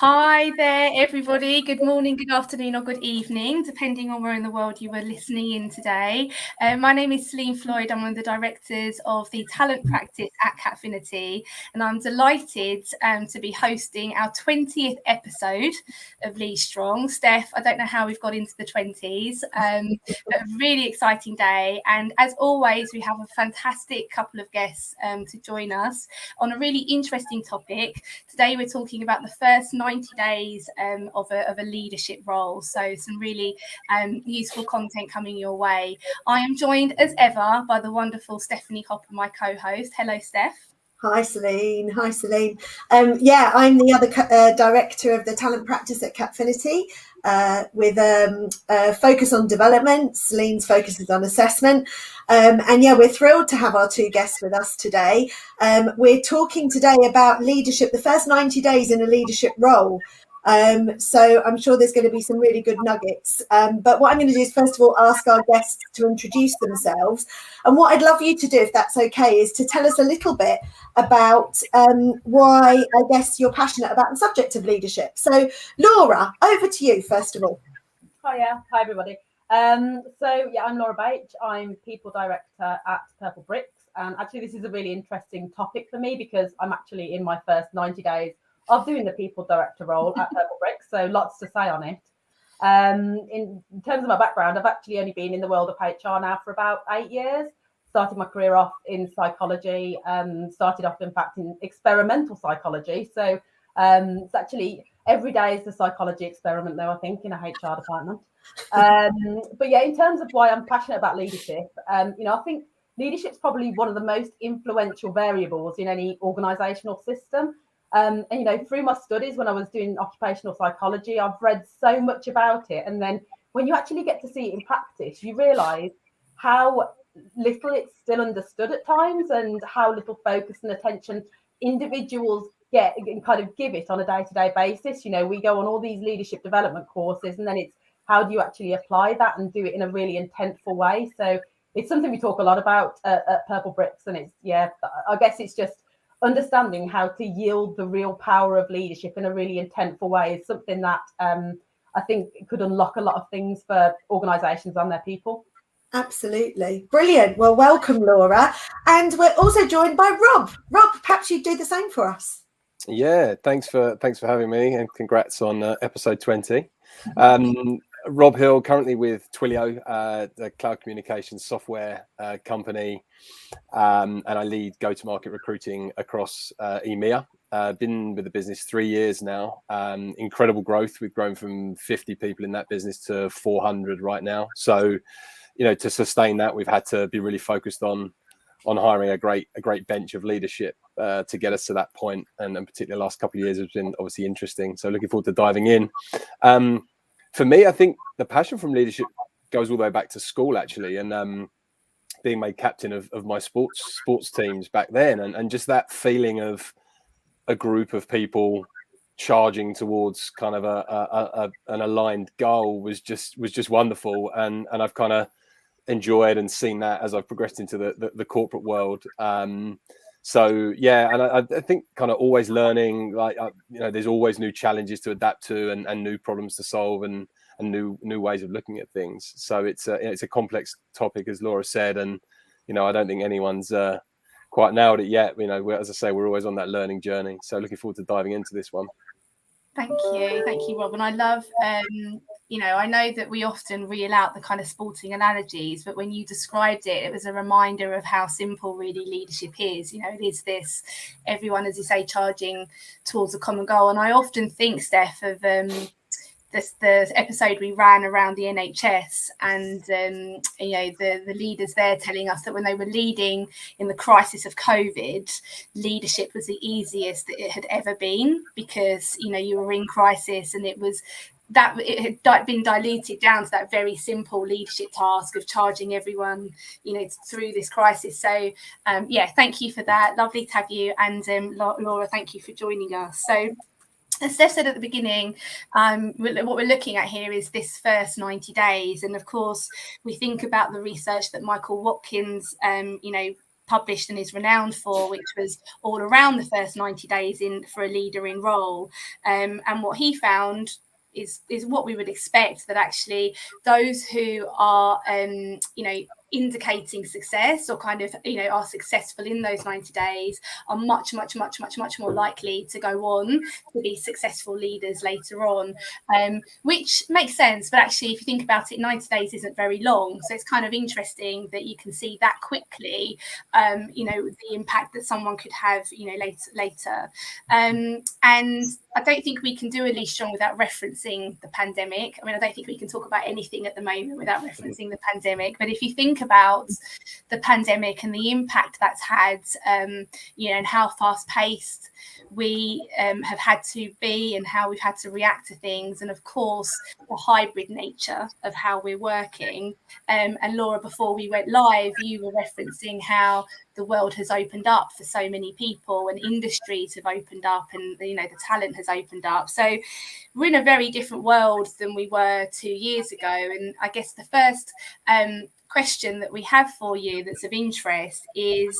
Hi there, everybody. Good morning, good afternoon, or good evening, depending on where in the world you were listening in today. My name is Celine Floyd. I'm one of the directors of the talent practice at Catfinity, and I'm delighted to be hosting our 20th episode of Lee Strong. Steph, I don't know how we've got into the 20s, but a really exciting day. And as always, we have a fantastic couple of guests to join us on a really interesting topic. Today, we're talking about the first 90 days of a leadership role. So some really useful content coming your way. I am joined as ever by the wonderful Stephanie Hopper, my co-host. Hello, Steph. Hi, Celine. Hi, Celine. I'm the other director of the talent practice at Catfinity with a focus on development. Celine's focus is on assessment. We're thrilled to have our two guests with us today. We're talking today about leadership, the first 90 days in a leadership role. So I'm sure there's going to be some really good nuggets. But what I'm going to do is, first of all, ask our guests to introduce themselves. And what I'd love you to do, if that's okay, is to tell us a little bit about why, I guess, you're passionate about the subject of leadership. So, Laura, over to you, first of all. Hi, everybody. I'm Laura Bache. I'm People Director at Purplebricks. And actually, this is a really interesting topic for me because I'm actually in my first 90 days of doing the People Director role at Purplebricks. So lots to say on it. In terms of my background, I've actually only been in the world of HR now for about 8 years. Started my career off in psychology, started off, in fact, in experimental psychology. So it's actually every day is the psychology experiment, though, I think, in a HR department. In terms of why I'm passionate about leadership, I think leadership is probably one of the most influential variables in any organisational system. Through my studies, when I was doing occupational psychology, I've read so much about it. And then when you actually get to see it in practice, you realise how little it's still understood at times and how little focus and attention individuals get and kind of give it on a day-to-day basis. We go on all these leadership development courses, and then it's how do you actually apply that and do it in a really intentful way. So it's something we talk a lot about at Purplebricks, and I guess it's just understanding how to yield the real power of leadership in a really intentful way is something that I think could unlock a lot of things for organisations and their people. Absolutely. Brilliant. Well, welcome, Laura. And we're also joined by Rob. Rob, perhaps you'd do the same for us. Yeah, thanks for having me, and congrats on episode 20. Rob Hill, currently with Twilio, the cloud communications software company, and I lead go-to-market recruiting across EMEA. Been with the business 3 years now. Incredible growth. We've grown from 50 people in that business to 400 right now. So, to sustain that, we've had to be really focused on hiring a great bench of leadership to get us to that point. And particularly the last couple of years has been obviously interesting. So looking forward to diving in. For me, I think the passion from leadership goes all the way back to school, actually, and being made captain of my sports teams back then, and just that feeling of a group of people charging towards kind of an aligned goal was just wonderful, and I've kind of enjoyed and seen that as I've progressed into the corporate world. And I think kind of always learning, there's always new challenges to adapt to and new problems to solve and new ways of looking at things. So it's a complex topic, as Laura said, and I don't think anyone's quite nailed it yet. As I say, we're always on that learning journey. So looking forward to diving into this one. Thank you, Rob. And I love, I know that we often reel out the kind of sporting analogies, but when you described it, it was a reminder of how simple really leadership is. It is this, everyone, as you say, charging towards a common goal. And I often think, Steph, of the episode we ran around the NHS and, the leaders there telling us that when they were leading in the crisis of COVID, leadership was the easiest that it had ever been because, you were in crisis and it had been diluted down to that very simple leadership task of charging everyone, through this crisis. So, thank you for that. Lovely to have you. And Laura, thank you for joining us. So, as Steph said at the beginning, what we're looking at here is this first 90 days. And of course, we think about the research that Michael Watkins, published and is renowned for, which was all around the first 90 days in for a leader in role. And what he found is what we would expect, that actually those who are, indicating success, or kind of, are successful in those 90 days, are much more likely to go on to be successful leaders later on, which makes sense. But actually, if you think about it, 90 days isn't very long. So it's kind of interesting that you can see that quickly, the impact that someone could have, later. And I don't think we can do a Lead Strong without referencing the pandemic. I mean, I don't think we can talk about anything at the moment without referencing the pandemic. But if you think about the pandemic and the impact that's had, and how fast-paced we have had to be, and how we've had to react to things, and of course the hybrid nature of how we're working. And Laura, before we went live, you were referencing how the world has opened up for so many people, and industries have opened up, and the talent has opened up. So we're in a very different world than we were 2 years ago. And I guess the first question that we have for you that's of interest is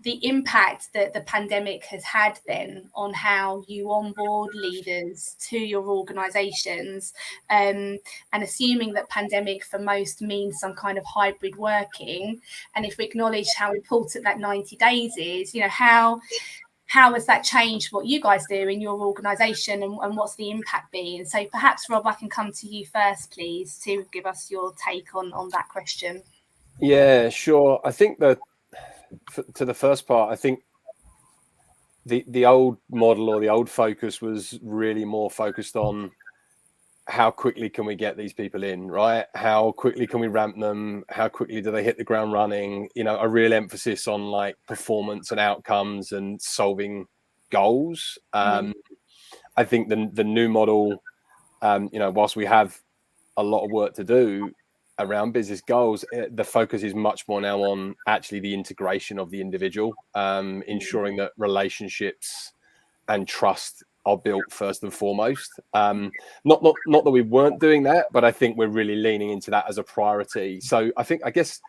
the impact that the pandemic has had then on how you onboard leaders to your organizations, and assuming that pandemic for most means some kind of hybrid working. And if we acknowledge how important that 90 days is, how has that changed what you guys do in your organisation, and what's the impact been? So perhaps, Rob, I can come to you first, please, to give us your take on that question. Yeah, sure. I think that to the first part, I think the old model, or the old focus, was really more focused on how quickly can we get these people in, right? How quickly can we ramp them? How quickly do they hit the ground running? A real emphasis on like performance and outcomes and solving goals. I think the new model, whilst we have a lot of work to do around business goals, the focus is much more now on actually the integration of the individual, ensuring that relationships and trust are built first and foremost. Not that we weren't doing that, but I think we're really leaning into that as a priority. So I guess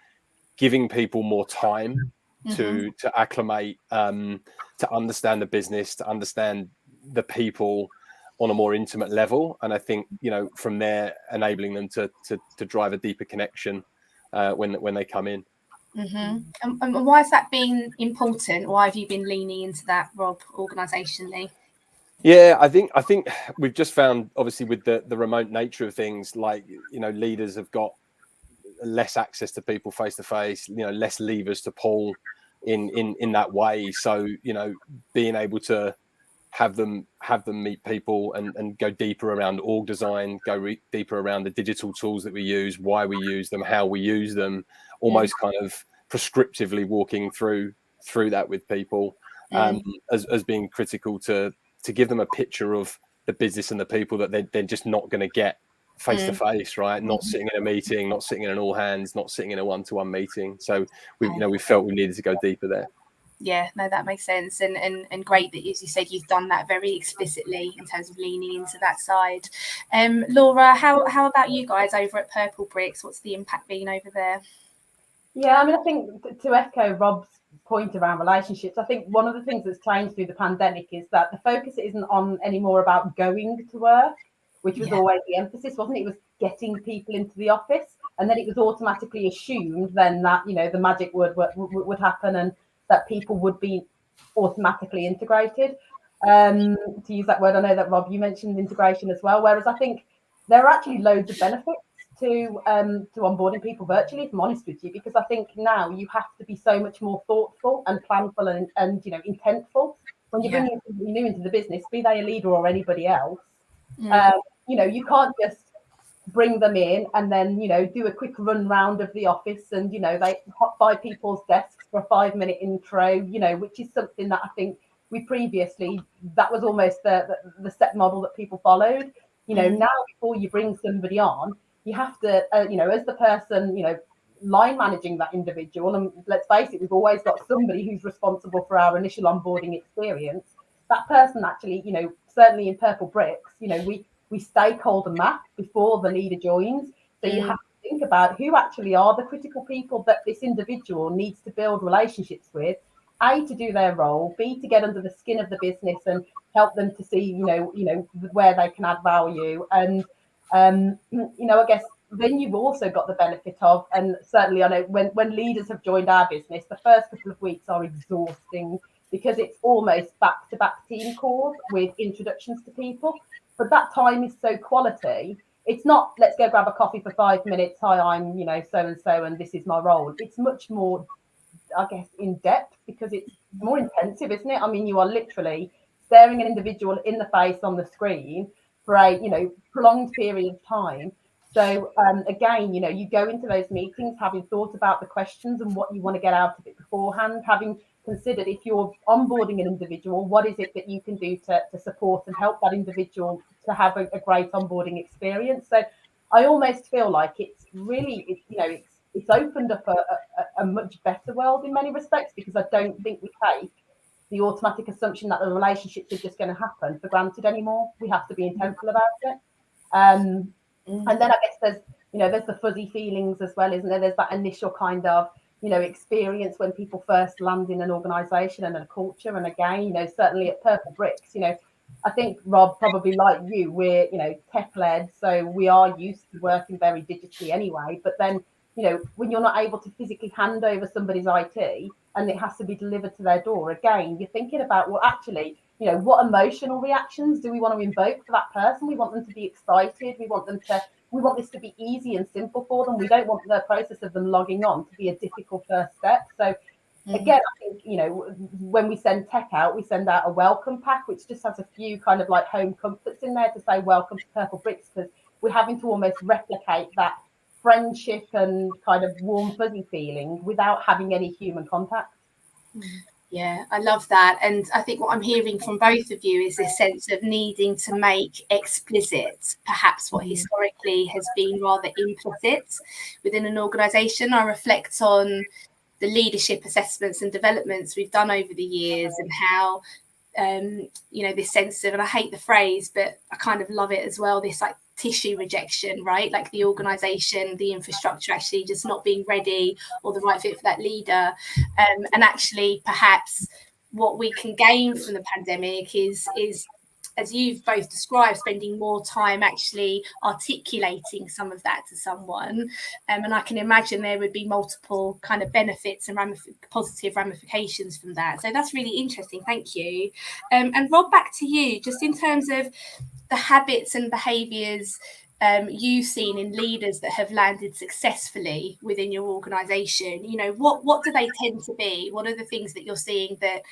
giving people more time to acclimate, to understand the business, to understand the people on a more intimate level, and I think from there enabling them to drive a deeper connection when they come in. And why has that been important? Why have you been leaning into that, Rob, organisationally? Yeah, I think we've just found, obviously, with the remote nature of things, like leaders have got less access to people face to face, less levers to pull in that way. So being able to have them meet people and go deeper around org design, deeper around the digital tools that we use, why we use them, how we use them, almost kind of prescriptively walking through that with people, as being critical to give them a picture of the business and the people that they're just not going to get face to face, right? Not sitting in a meeting, not sitting in an all hands, not sitting in a one-to-one meeting. So we felt we needed to go deeper there. Yeah, no, that makes sense, and great that, as you said, you've done that very explicitly in terms of leaning into that side. Laura, how about you guys over at Purplebricks? What's the impact been over there? Yeah, I mean, I think to echo Rob's point around relationships, I think one of the things that's changed through the pandemic is that the focus isn't on anymore about going to work, which was always the emphasis, wasn't it? It was getting people into the office, and then it was automatically assumed then that the magic would happen, and that people would be automatically integrated. To use that word, I know that, Rob, you mentioned integration as well, whereas I think there are actually loads of benefits to onboarding people virtually, if I'm honest with you, because I think now you have to be so much more thoughtful and planful and intentful when you're bringing somebody new into the business, be they a leader or anybody else. You can't just bring them in and then do a quick run round of the office and they hop by people's desks for a 5-minute intro, which is something that I think we previously, that was almost the set model that people followed. Now before you bring somebody on, you have to as the person line managing that individual, and let's face it, we've always got somebody who's responsible for our initial onboarding experience. That person actually, certainly in Purplebricks, we stakeholder map before the leader joins. So you have to think about who actually are the critical people that this individual needs to build relationships with, A, to do their role, B, to get under the skin of the business and help them to see, where they can add value. And, I guess then you've also got the benefit of, and certainly I know when leaders have joined our business, the first couple of weeks are exhausting because it's almost back-to-back team calls with introductions to people. But that time is so quality. It's not, let's go grab a coffee for 5 minutes. Hi, I'm, so-and-so, and this is my role. It's much more, I guess, in depth because it's more intensive, isn't it? I mean, you are literally staring an individual in the face on the screen for a, prolonged period of time. So again, you go into those meetings having thought about the questions and what you want to get out of it beforehand, having considered if you're onboarding an individual, what is it that you can do to support and help that individual to have a great onboarding experience. So I almost feel like it's really, it's opened up a much better world in many respects, because I don't think we take the automatic assumption that the relationships are just going to happen for granted anymore. We have to be intentional about it. And then I guess there's the fuzzy feelings as well, isn't there? There's that initial kind of, experience when people first land in an organization and a culture. And again, certainly at Purplebricks, I think, Rob, probably like you, we're, tech-led, so we are used to working very digitally anyway. But then, when you're not able to physically hand over somebody's IT and it has to be delivered to their door, again, you're thinking about, well, actually, what emotional reactions do we want to invoke for that person? We want them to be excited. We want this to be easy and simple for them. We don't want the process of them logging on to be a difficult first step. So again, I think, when we send tech out, we send out a welcome pack, which just has a few kind of like home comforts in there to say welcome to Purplebricks, because we're having to almost replicate that friendship and kind of warm, fuzzy feeling without having any human contact. Yeah, I love that. And I think what I'm hearing from both of you is this sense of needing to make explicit perhaps what historically has been rather implicit within an organisation. I reflect on the leadership assessments and developments we've done over the years and how, this sense of, and I hate the phrase, but I kind of love it as well, this like tissue rejection, right? Like the organisation, the infrastructure actually just not being ready or the right fit for that leader. And actually perhaps what we can gain from the pandemic is as you've both described, spending more time actually articulating some of that to someone. And I can imagine there would be multiple kind of benefits and positive ramifications from that. So that's really interesting. Thank you. And Rob, back to you, just in terms of the habits and behaviours you've seen in leaders that have landed successfully within your organisation. What do they tend to be? What are the things that you're seeing that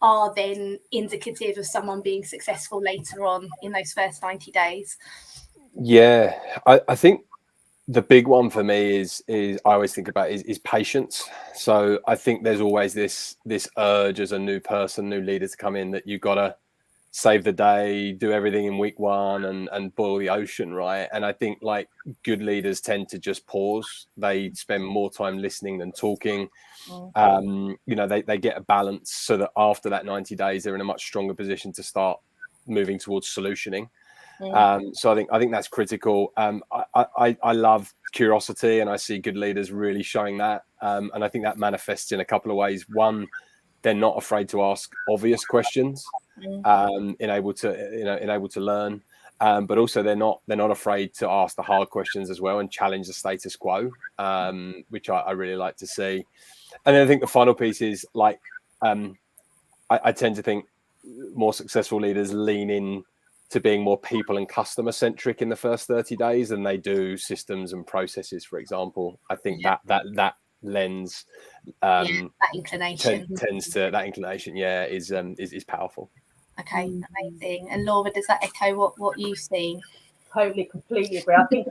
are then indicative of someone being successful later on in those first 90 days? Yeah, I think the big one for me is I always think about is patience. So I think there's always this urge as a new person, new leader to come in that you've got to save the day, do everything in week one and boil the ocean, right? And I think like good leaders tend to just pause. They spend more time listening than talking. They get a balance so that after that 90 days, they're in a much stronger position to start moving towards solutioning. So I think that's critical. I love curiosity, and I see good leaders really showing that. And I think that manifests in a couple of ways. One, they're not afraid to ask obvious questions, able to learn. But also they're not afraid to ask the hard questions as well and challenge the status quo, which I really like to see. And then I think the final piece is like, I tend to think more successful leaders lean in to being more people and customer centric in the first 30 days than they do systems and processes, for example. I think that lens, that inclination that inclination, is powerful. Okay, amazing. And Laura, does that echo what you've seen? Totally, completely agree. I think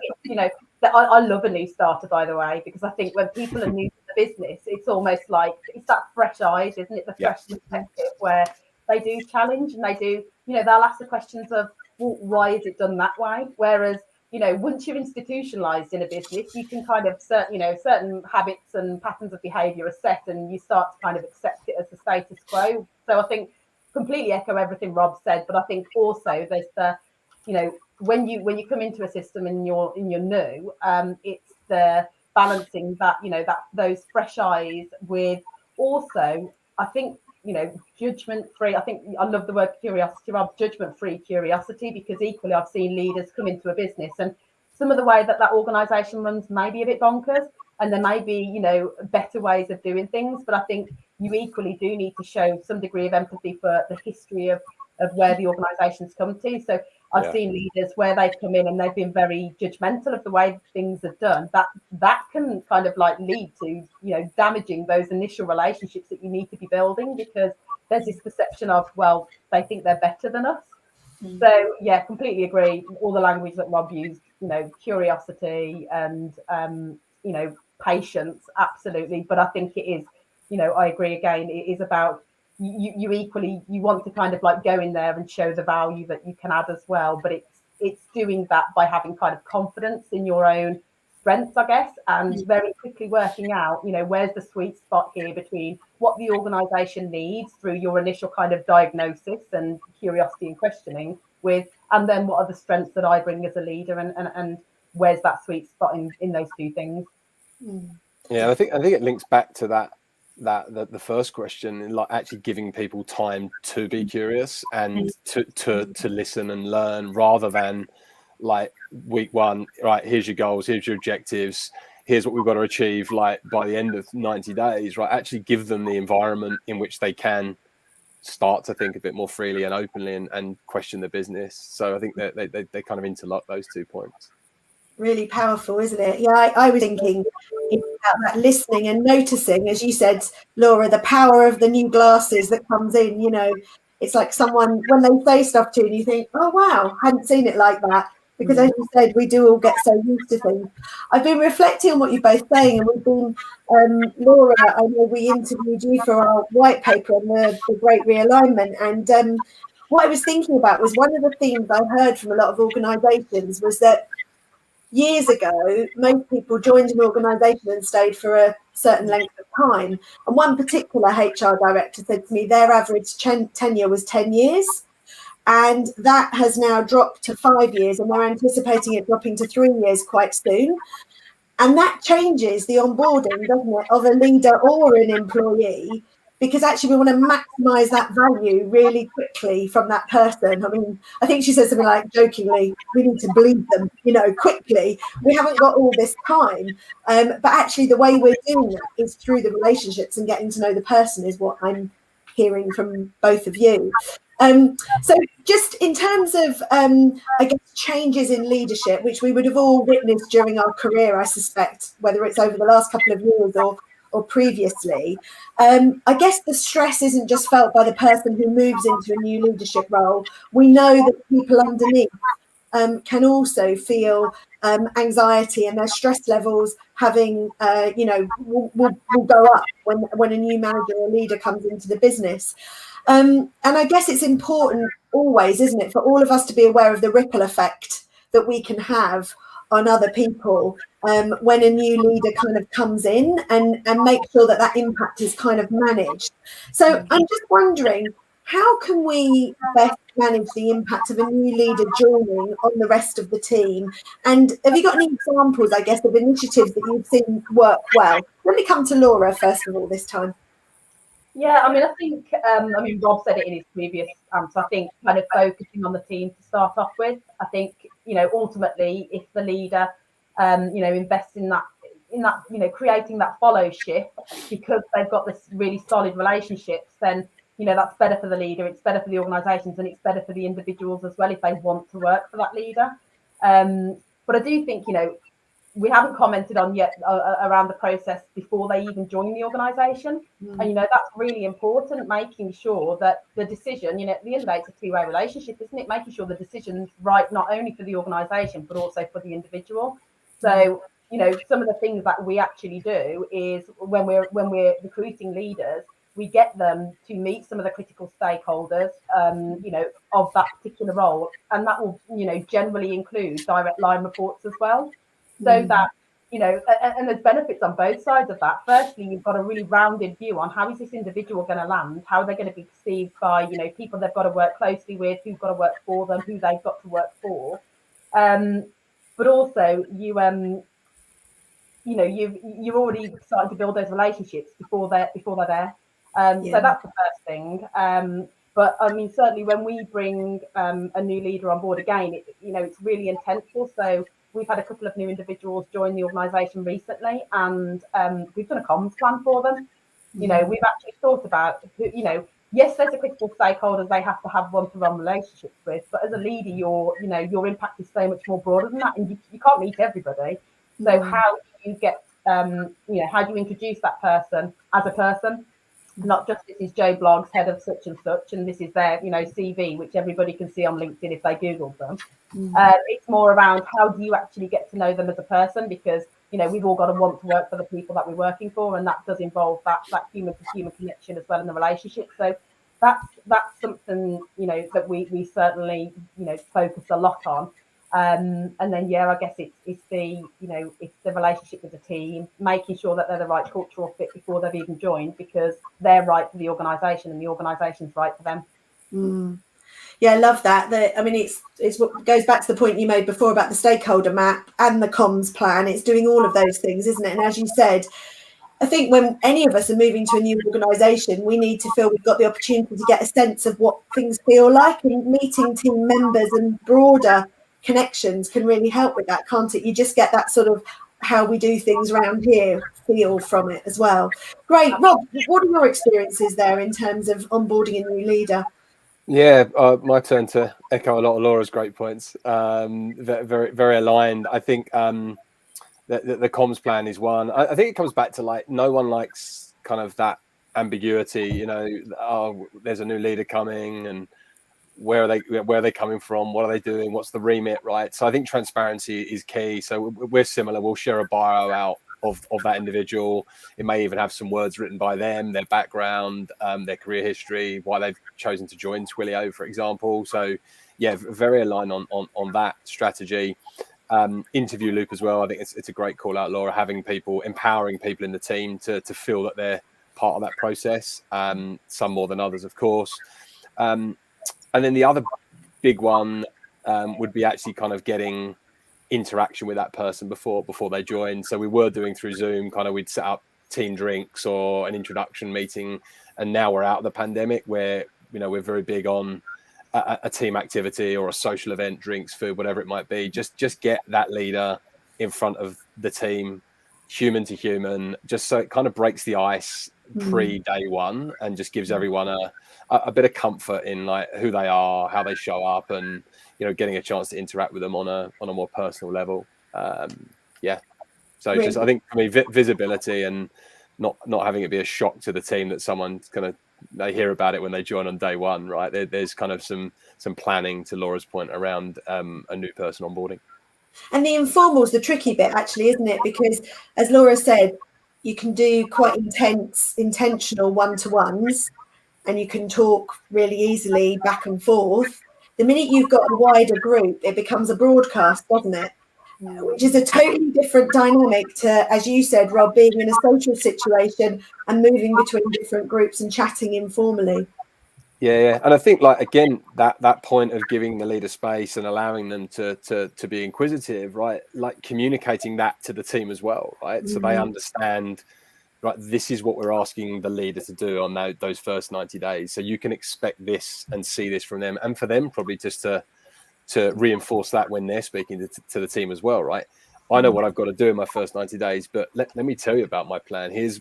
I love a new starter, by the way, because I think when people are new to the business, it's almost like it's that fresh eyes, isn't it? The fresh perspective where they do challenge and they do, they'll ask the questions of, well, why is it done that way? Whereas, once you're institutionalized in a business, you can kind of certain habits and patterns of behavior are set, and you start to kind of accept it as the status quo. So I think completely echo everything Rob said, but I think also there's the, when you come into a system and you're new, the balancing that, that those fresh eyes with also, I think, judgment-free. I think I love the word curiosity, Rob, judgment-free curiosity, because equally I've seen leaders come into a business and some of the way that organisation runs may be a bit bonkers, and there may be, better ways of doing things. But I think you equally do need to show some degree of empathy for the history of where the organisation's come to. So I've seen leaders where they've come in and they've been very judgmental of the way things are done. That can kind of like lead to, damaging those initial relationships that you need to be building, because there's this perception of, well, they think they're better than us. So yeah, completely agree. All the language that Rob used, curiosity and patience, absolutely. But I think it is, I agree again, it is about you equally, you want to kind of like go in there and show the value that you can add as well. But it's doing that by having kind of confidence in your own strengths, I guess, and very quickly working out, where's the sweet spot here between what the organisation needs through your initial kind of diagnosis and curiosity and questioning with, and then what are the strengths that I bring as a leader, and where's that sweet spot in those two things. Yeah, I think it links back to that the first question, like actually giving people time to be curious and to listen and learn, rather than like week one, right, here's your goals, here's your objectives, here's what we've got to achieve like by the end of 90 days, right? Actually give them the environment in which they can start to think a bit more freely and openly and question the business. So I think that they kind of interlock those 2 points. Really powerful, isn't it? Yeah, I was thinking about that, listening and noticing, as you said, Laura, the power of the new glasses that comes in. It's like someone, when they say stuff to you, and you think, oh wow, hadn't seen it like that. Because as you said, we do all get so used to things. I've been reflecting on what you're both saying, and we've been, Laura, I know we interviewed you for our white paper on the Great Realignment, and what I was thinking about was one of the themes I heard from a lot of organisations was that years ago, most people joined an organisation and stayed for a certain length of time. And one particular HR director said to me their average tenure was 10 years. And that has now dropped to 5 years, and they're anticipating it dropping to 3 years quite soon. And that changes the onboarding, doesn't it, of a leader or an employee, because actually we want to maximise that value really quickly from that person. I mean, I think she said something like, jokingly, we need to bleed them, quickly. We haven't got all this time. But actually the way we're doing that is through the relationships and getting to know the person, is what I'm hearing from both of you. So just in terms of, I guess, changes in leadership, which we would have all witnessed during our career, I suspect, whether it's over the last couple of years or previously, I guess the stress isn't just felt by the person who moves into a new leadership role. We know that people underneath can also feel anxiety, and their stress levels will go up when a new manager or leader comes into the business. And I guess it's important always, isn't it, for all of us to be aware of the ripple effect that we can have on other people when a new leader kind of comes in, and make sure that impact is kind of managed. So I'm just wondering, how can we best manage the impact of a new leader joining on the rest of the team? And have you got any examples, I guess, of initiatives that you've seen work well? Let me come to Laura first of all this time. Yeah, I think, Rob said it in his previous answer. I think kind of focusing on the team to start off with. I think, ultimately, if the leader, invests in that, creating that followship, because they've got this really solid relationships, then, that's better for the leader, it's better for the organisations, and it's better for the individuals as well if they want to work for that leader. But I do think, we haven't commented on yet around the process before they even join the organisation. And, that's really important, making sure that the decision, at the end of the day, it's a two-way relationship, isn't it? Making sure the decision's right, not only for the organisation, but also for the individual. So, some of the things that we actually do is when we're recruiting leaders, we get them to meet some of the critical stakeholders, of that particular role. And that will, generally include direct line reports as well. So that, and there's benefits on both sides of that. Firstly, you've got a really rounded view on how is this individual going to land, how are they going to be perceived by, people they've got to work closely with, who's got to work for them, who they've got to work for. But also, you've already started to build those relationships before they're there. So that's the first thing. But I mean, certainly when we bring a new leader on board again, it's really intentful. So we've had a couple of new individuals join the organisation recently, and we've done a comms plan for them. We've actually thought about yes, there's a critical stakeholders they have to have one-to-one relationships with, but as a leader, your impact is so much more broader than that, and you can't meet everybody. So how do you get how do you introduce that person as a person? Not just this is Joe Bloggs, head of such and such, and this is their CV, which everybody can see on LinkedIn if they Google them. It's more around how do you actually get to know them as a person, because we've all got to want to work for the people that we're working for, and that does involve that human to human connection as well in the relationship. So that's something that we certainly focus a lot on. And then I guess it's the relationship with the team, making sure that they're the right cultural fit before they've even joined, because they're right for the organisation and the organisation's right for them. Yeah, I love that. It's what goes back to the point you made before about the stakeholder map and the comms plan. It's doing all of those things, isn't it? And as you said, I think when any of us are moving to a new organisation, we need to feel we've got the opportunity to get a sense of what things feel like, and meeting team members and broader connections can really help with that, can't it? You just get that sort of how we do things around here feel from it as well. Great. Rob, what are your experiences there in terms of onboarding a new leader? Yeah, my turn to echo a lot of Laura's great points. Very, very aligned. I think the comms plan is one. I think it comes back to no one likes kind of that ambiguity. Oh, there's a new leader coming, and where are they coming from? What are they doing? What's the remit, right? So I think transparency is key. So we're similar. We'll share a bio out of that individual. It may even have some words written by them, their background, their career history, why they've chosen to join Twilio, for example. So yeah, very aligned on that strategy. Interview loop as well. I think it's a great call out, Laura, empowering people in the team to feel that they're part of that process. Some more than others, of course. And then the other big one would be actually kind of getting interaction with that person before they join. So we were doing through Zoom, we'd set up team drinks or an introduction meeting, and now we're out of the pandemic where we're very big on a team activity or a social event, drinks, food, whatever it might be. Just get that leader in front of the team, human to human, just so it kind of breaks the ice pre-day one and just gives everyone a bit of comfort in who they are, how they show up, and getting a chance to interact with them on a more personal level. So just I think for me, visibility and not having it be a shock to the team that someone's they hear about it when they join on day one, right? There's kind of some planning, to Laura's point, around a new person onboarding. And the informal is the tricky bit, actually, isn't it? Because as Laura said, you can do quite intentional one-to-ones, and you can talk really easily back and forth. The minute you've got a wider group, it becomes a broadcast, doesn't it? Which is a totally different dynamic to, as you said, Rob, being in a social situation and moving between different groups and chatting informally. Yeah, and I think again that point of giving the leader space and allowing them to be inquisitive, right? Communicating that to the team as well, right? So they understand, right, this is what we're asking the leader to do on those first 90 days. So you can expect this and see this from them, and for them probably just to reinforce that when they're speaking to the team as well, right? I know what I've got to do in my first 90 days, but let me tell you about my plan. Here's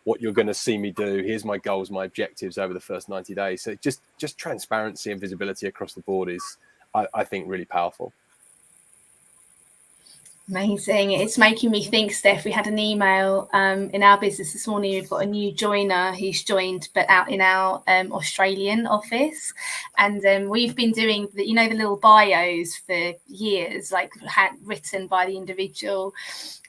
what you're going to see me do. Here's my goals, my objectives over the first 90 days. So just transparency and visibility across the board is, I think, really powerful. Amazing. It's making me think, Steph, we had an email in our business this morning. We've got a new joiner who's joined, but out in our Australian office. And we've been doing the little bios for years, written by the individual.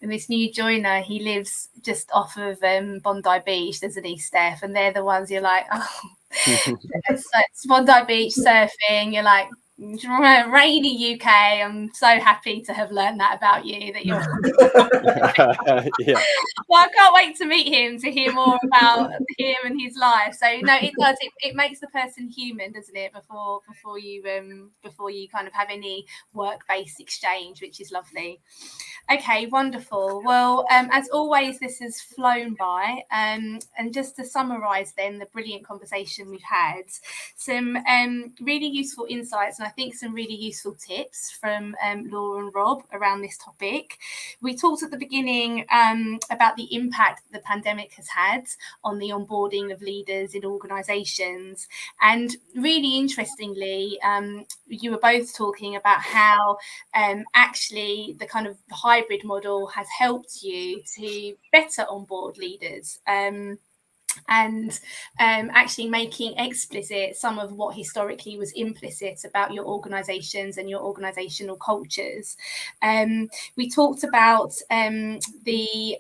And this new joiner, he lives just off of Bondi Beach, doesn't he, Steph? And they're the ones you're like, oh, it's Bondi Beach surfing. You're like, Rainy UK. I'm so happy to have learned that about you. That you're. Yeah. Well, I can't wait to meet him, to hear more about him and his life. So no, it does. It makes the person human, doesn't it? Before you kind of have any work-based exchange, which is lovely. Okay, wonderful. Well, as always, this has flown by. And just to summarise then the brilliant conversation we've had, some really useful insights and I think some really useful tips from Laura and Rob around this topic. We talked at the beginning about the impact the pandemic has had on the onboarding of leaders in organisations. And really interestingly, you were both talking about how actually the kind of hybrid model has helped you to better onboard leaders. And actually making explicit some of what historically was implicit about your organisations and your organisational cultures. We talked about the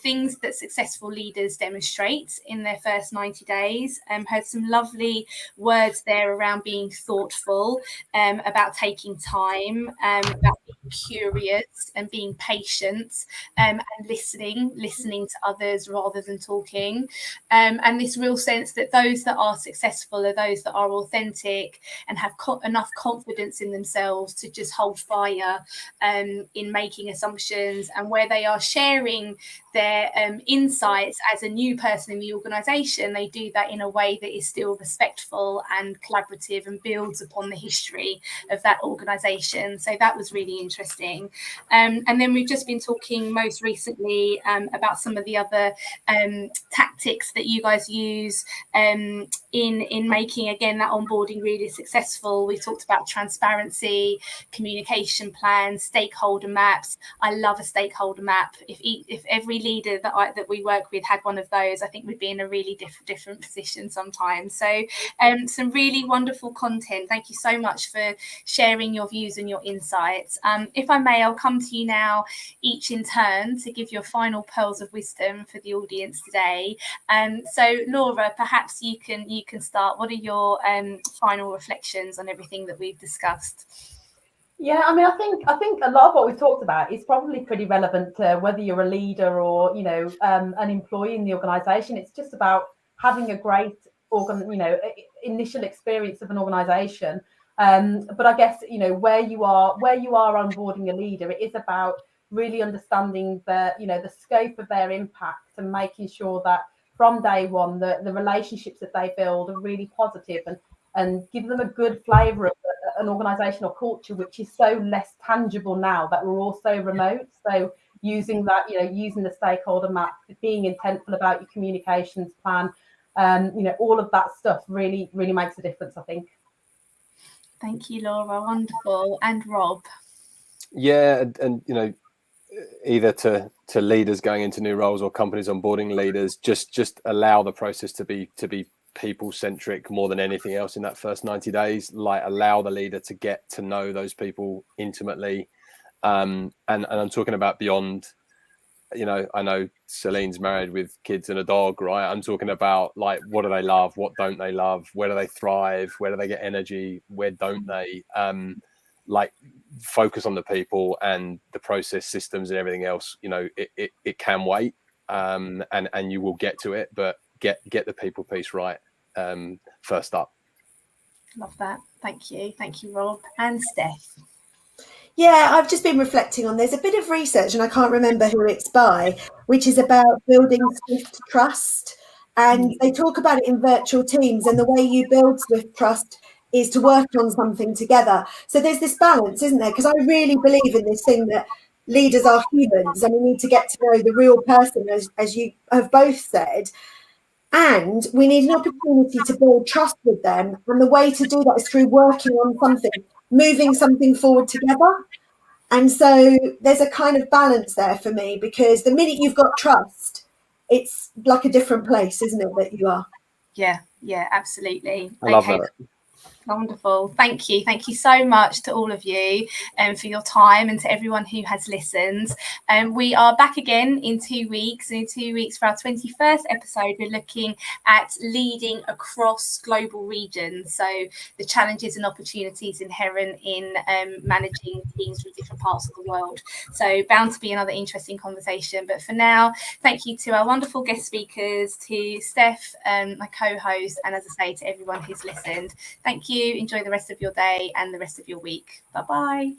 things that successful leaders demonstrate in their first 90 days. Heard some lovely words there around being thoughtful, about taking time, about being curious and being patient, and listening to others rather than talking. And this real sense that those that are successful are those that are authentic and have enough confidence in themselves to just hold fire in making assumptions, and where they are sharing their insights as a new person in the organisation, they do that in a way that is still respectful and collaborative and builds upon the history of that organisation. So that was really interesting. And then we've just been talking most recently about some of the other tactics that you guys use in making, again, that onboarding really successful. We talked about transparency, communication plans, stakeholder maps. I love a stakeholder map. If every leader that we work with had one of those, I think we'd be in a really different position sometimes. So some really wonderful content. Thank you so much for sharing your views and your insights. If I may, I'll come to you now, each in turn, to give your final pearls of wisdom for the audience today. So Laura, perhaps you can start. What are your final reflections on everything that we've discussed? Yeah, I mean, I think a lot of what we've talked about is probably pretty relevant to whether you're a leader or, an employee in the organisation. It's just about having a great initial experience of an organisation. But I guess, where you are onboarding a leader, it is about really understanding the scope of their impact and making sure that from day one, the relationships that they build are really positive and give them a good flavour of an organisational culture, which is so less tangible now that we're all so remote. So using that, using the stakeholder map, being intentful about your communications plan, all of that stuff really, really makes a difference, I think. Thank you, Laura. Wonderful. And Rob? Yeah, and either to leaders going into new roles or companies onboarding leaders, just allow the process to be people centric more than anything else in that first 90 days. Like, allow the leader to get to know those people intimately, and I'm talking about beyond, I know Celine's married with kids and a dog, right? I'm talking about, like, what do they love, what don't they love, where do they thrive, where do they get energy, where don't they, like, focus on the people, and the process, systems and everything else, it can wait, and you will get to it, but get the people piece right first up. Love that. Thank you, Rob. And Steph? Yeah, I've just been reflecting on, there's a bit of research, and I can't remember who it's by, which is about building swift trust. And they talk about it in virtual teams, and the way you build swift trust is to work on something together. So there's this balance, isn't there? Because I really believe in this thing that leaders are humans, and we need to get to know the real person, as you have both said. And we need an opportunity to build trust with them. And the way to do that is through working on something, moving something forward together. And so there's a kind of balance there for me, because the minute you've got trust, it's like a different place, isn't it, that you are? Yeah, absolutely. I love that. Wonderful. Thank you. Thank you so much to all of you for your time, and to everyone who has listened. We are back again in 2 weeks. In 2 weeks for our 21st episode, we're looking at leading across global regions. So the challenges and opportunities inherent in managing teams from different parts of the world. So bound to be another interesting conversation. But for now, thank you to our wonderful guest speakers, to Steph, my co-host, and as I say, to everyone who's listened. Thank you. Enjoy the rest of your day and the rest of your week. Bye-bye.